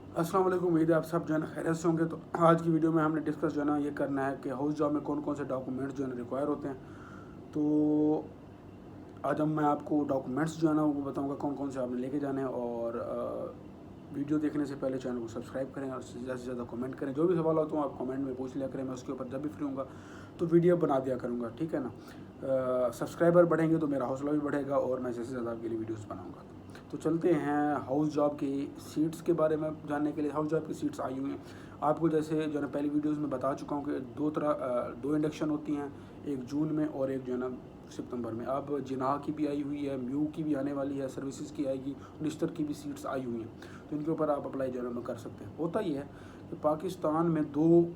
अस्सलाम वालेकुम। उम्मीद है आप सब जो है ना खैरियत से होंगे। तो आज की वीडियो में हमने डिस्कस जो है ना ये करना है कि हाउस जॉब में कौन कौन से डॉक्यूमेंट्स जो है ना रिक्वायर होते हैं। तो आज हम मैं आपको डॉक्यूमेंट्स जो है ना वो बताऊंगा कौन कौन से आपने लेके जाने हैं। और वीडियो देखने से पहले चैनल को सब्सक्राइब करें और ज़्यादा से ज़्यादा कमेंट करें। जो भी सवाल होता हूँ आप कमेंट में पूछ लिया करें, मैं उसके ऊपर जब भी फ्री हूँगा तो वीडियो बना दिया करूँगा, ठीक है ना। सब्सक्राइबर बढ़ेंगे तो मेरा हौसला भी बढ़ेगा और मैं ज़्यादा से ज़्यादा आपके लिए वीडियोज़ बनाऊँगा। तो चलते हैं हाउस जॉब की सीट्स के बारे में जानने के लिए। हाउस जॉब की सीट्स आई हुई हैं आपको, जैसे जो है ना पहली वीडियोस में बता चुका हूँ कि दो इंडक्शन होती हैं, एक जून में और एक जो है ना सितंबर में। अब जिनाह की भी आई हुई है, म्यू की भी आने वाली है, सर्विसेज की आएगी, निस्टर की भी सीट्स आई हुई हैं। तो इनके ऊपर आप अप्लाई जो है ना कर सकते हैं। होता ही है कि पाकिस्तान में दो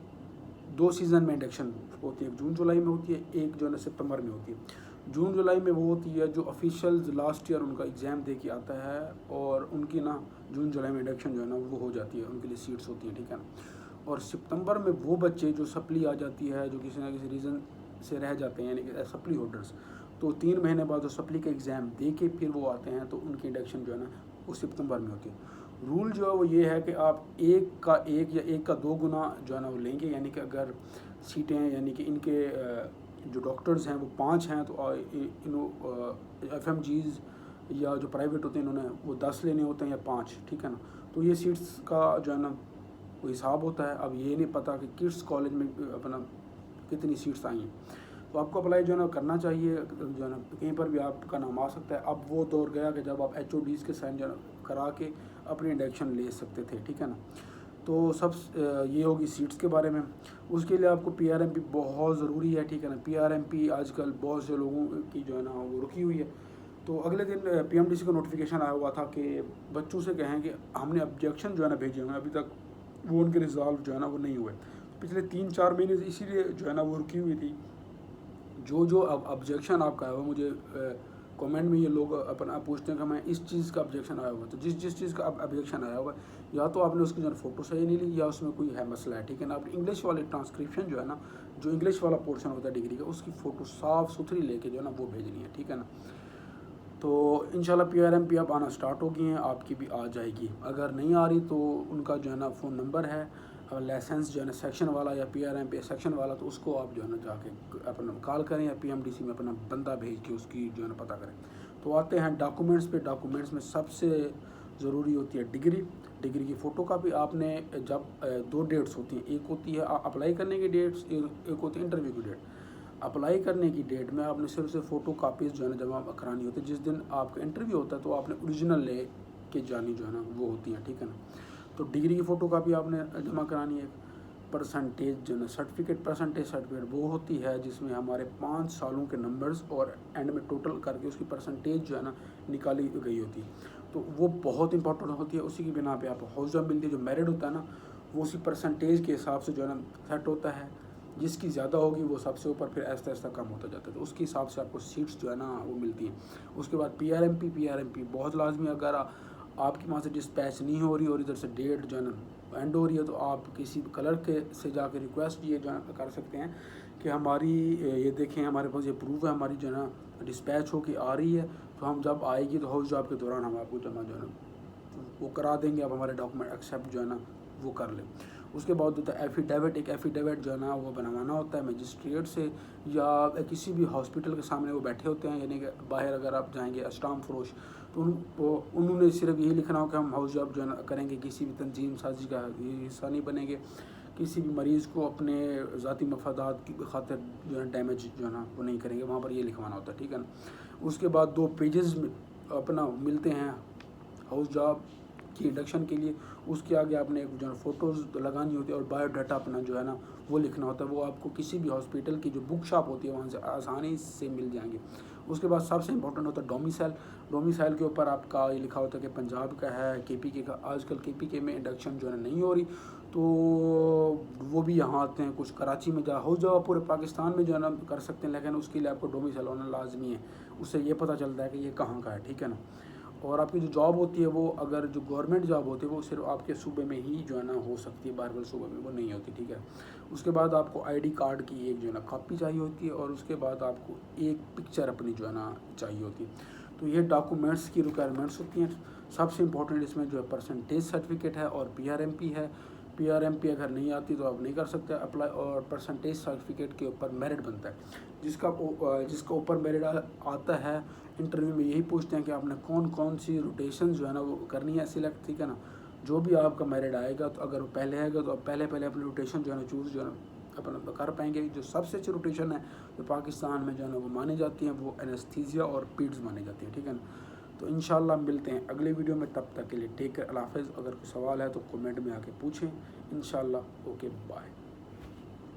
दो सीज़न में इंडक्शन होती है, एक जून जुलाई में होती है, एक जो है ना सितंबर में होती है। जून जुलाई में वो होती है जो ऑफिशियल्स लास्ट ईयर उनका एग्ज़ाम दे के आता है और उनकी ना जून जुलाई में इंडक्शन जो है ना वो हो जाती है, उनके लिए सीट्स होती हैं, ठीक है ना। और सितंबर में वो बच्चे जो सप्ली आ जाती है, जो किसी ना किसी रीज़न से रह जाते हैं, यानी कि सप्ली होल्डर्स, तो 3 महीने बाद जो सप्ली का एग्ज़ाम दे के फिर वो आते हैं, तो उनकी इंडक्शन जो है ना वो सितंबर में होती है। रूल जो है वो ये है कि आप एक का एक या एक का दो गुना जो है ना वो लेंगे, यानी कि अगर सीटें यानी कि इनके जो डॉक्टर्स हैं वो 5 हैं तो FMGs या जो प्राइवेट होते हैं इन्होंने वो 10 लेने होते हैं या 5, ठीक है ना। तो ये सीट्स का जो है ना वो हिसाब होता है। अब ये नहीं पता कि किस कॉलेज में अपना कितनी सीट्स आई हैं, तो आपको अप्लाई जो है ना करना चाहिए। जो है ना कहीं पर भी आपका नाम आ सकता है। अब वो दौर गया कि जब आप HODs के साइन जो है ना करा के अपनी इंडक्शन ले सकते थे, ठीक है ना। तो सब ये होगी सीट्स के बारे में। उसके लिए आपको PRMP बहुत ज़रूरी है, ठीक है ना। PRMP आजकल बहुत से लोगों की जो है ना वो रुकी हुई है। तो अगले दिन PMDC का नोटिफिकेशन आया हुआ था कि बच्चों से कहें कि हमने ऑब्जेक्शन जो है ना भेजे हुए हैं, अभी तक वो उनके रिजॉल्व जो है ना वो नहीं हुए। पिछले 3-4 महीने से इसीलिए जो है ना वो रुकी हुई थी। जो जो अब ऑब्जेक्शन आपका है वो मुझे कमेंट में ये लोग अपना पूछते हैं कि मैं इस चीज़ का ऑब्जेक्शन आया हुआ, तो जिस जिस चीज़ का ऑब्जेक्शन आया हुआ है, या तो आपने उसकी जो है फ़ोटो सही नहीं ली या उसमें कोई है मसला है, ठीक है ना। आप इंग्लिश वाले ट्रांसक्रिप्शन जो है ना, जो इंग्लिश वाला पोर्शन होता है डिग्री का, उसकी फ़ोटो साफ़ सुथरी लेके जो है ना वो भेजनी है, ठीक है ना। तो इंशाल्लाह PRMP अब आना स्टार्ट हो गई हैं, आपकी भी आ जाएगी। अगर नहीं आ रही तो उनका जो है ना फ़ोन नंबर है, लाइसेंस जो है ना सेक्शन वाला या PRMP सेक्शन वाला, तो उसको आप जो है ना जाके अपना कॉल करें या PMDC में अपना बंदा भेज के उसकी जो है ना पता करें। तो आते हैं डॉक्यूमेंट्स पे। डॉक्यूमेंट्स में सबसे ज़रूरी होती है डिग्री की फ़ोटो कापी। आपने जब 2 डेट्स होती हैं, एक होती है अप्लाई करने की डेट्स, एक होती है इंटरव्यू की डेट। अप्लाई करने की डेट में आपने सिर्फ फ़ोटो कापीज़ जो है ना जमा करानी होती है। जिस दिन आपका इंटरव्यू होता है तो आपने ओरिजिनल ले के जानी जो है ना वो होती है, ठीक है ना। तो डिग्री की फ़ोटो कापी आपने जमा करानी है। परसेंटेज जो है ना परसेंटेज सर्टिफिकेट वो होती है जिसमें हमारे 5 सालों के नंबर्स और एंड में टोटल करके उसकी परसेंटेज जो है ना निकाली गई होती है। तो वो बहुत इंपॉर्टेंट होती है। उसी की बिना पे आपको हाउस जॉब मिलती है। जो मेरिट होता है ना वो उसी परसेंटेज के हिसाब से जो है ना सेट होता है। जिसकी ज़्यादा होगी वो सबसे ऊपर, फिर ऐसा ऐसा कम होता जाता है। तो उसके हिसाब से आपको सीट्स जो है ना वो मिलती हैं। उसके बाद PRMP बहुत लाजमी। अगर आपकी वहाँ से डिस्पैच नहीं हो रही और इधर से डेट जो है ना एंड हो रही है, तो आप किसी कलर के से जाकर रिक्वेस्ट ये जो है कर सकते हैं कि हमारी ये देखें, हमारे पास ये प्रूफ है हमारी जो है ना डिस्पैच हो के आ रही है, तो हम जब आएगी तो हाउस जॉब के दौरान हम आपको जमा जो है ना वो करा देंगे। आप हमारे डॉक्यूमेंट एक्सेप्ट जो है ना वो कर लें। उसके बाद होता है एफिडेविट। एक एफिडेविट जो है ना वो बनवाना होता है मजिस्ट्रेट से या किसी भी हॉस्पिटल के सामने वो बैठे होते हैं, यानी कि बाहर अगर आप जाएंगे अस्टाम फरोश, तो उन्होंने सिर्फ यही लिखना हो कि हम हाउस जॉब जो है ना करेंगे, किसी भी तंजीम साजी का हिस्सा नहीं बनेंगे, किसी भी मरीज़ को अपने ज़ाती मफादात की खातिर जो है डैमेज जो है ना वो नहीं करेंगे। वहाँ पर ये लिखवाना होता है, ठीक है ना। उसके बाद 2 पेजेस अपना मिलते हैं हाउस जॉब की इंडक्शन के लिए। उसके आगे आपने एक जो है फ़ोटोज़ लगानी होती है और बायोडाटा अपना जो है ना वो लिखना होता है। वो आपको किसी भी हॉस्पिटल की जो बुक शॉप होती है वहाँ से आसानी से मिल जाएंगे। उसके बाद सबसे इंपॉर्टेंट होता है डोमिसाइल के ऊपर आपका ये लिखा होता है कि पंजाब का है, KPK का। आजकल KPK में इंडक्शन जो है नहीं हो रही, तो वो भी यहाँ आते हैं। कुछ कराची में हाउस जॉब पूरे पाकिस्तान में जो है ना कर सकते हैं, लेकिन उसके लिए आपको डोमिसाइल होना लाजमी है। उससे ये पता चलता है कि ये कहाँ का है, ठीक है ना। और आपकी जो जॉब होती है वो, अगर जो गवर्नमेंट जॉब होती है वो सिर्फ आपके सूबे में ही जो है ना हो सकती है, बाहर वाले सूबे में वो नहीं होती, ठीक है। उसके बाद आपको ID कार्ड की एक जो है ना कॉपी चाहिए होती है और उसके बाद आपको एक पिक्चर अपनी जो है ना चाहिए होती है। तो ये डॉक्यूमेंट्स की रिक्वायरमेंट्स होती हैं। سب سے امپورٹنٹ اس میں جو ہے پرسنٹیج سرٹیفکیٹ ہے اور PRMP ہے. PRMP اگر نہیں آتی تو آپ نہیں کر سکتے اپلائی, اور پرسنٹیج سرٹیفکیٹ کے اوپر میرٹ بنتا ہے. جس کا اوپر میرٹ آتا ہے انٹرویو میں یہی پوچھتے ہیں کہ آپ نے کون سی روٹیشن جو ہے نا وہ کرنی ہے سلیکٹ, ٹھیک ہے نا. جو بھی آپ کا میرٹ آئے گا تو اگر وہ پہلے آئے گا تو آپ پہلے اپنی روٹیشن جو ہے نا چوز جو ہے نا اپنا کر پائیں گے. جو سب سے اچھی روٹیشن ہے جو پاکستان میں جو ہے نا وہ مانی جاتی ہیں وہ اینستھیزیا اور پیڈز مانی جاتی ہیں, ٹھیک ہے نا. تو انشاءاللہ ملتے ہیں اگلے ویڈیو میں, تب تک کے لیے ٹیک کیئر, اللہ حافظ. اگر کوئی سوال ہے تو کمنٹ میں آ کے پوچھیں انشاءاللہ. Okay bye.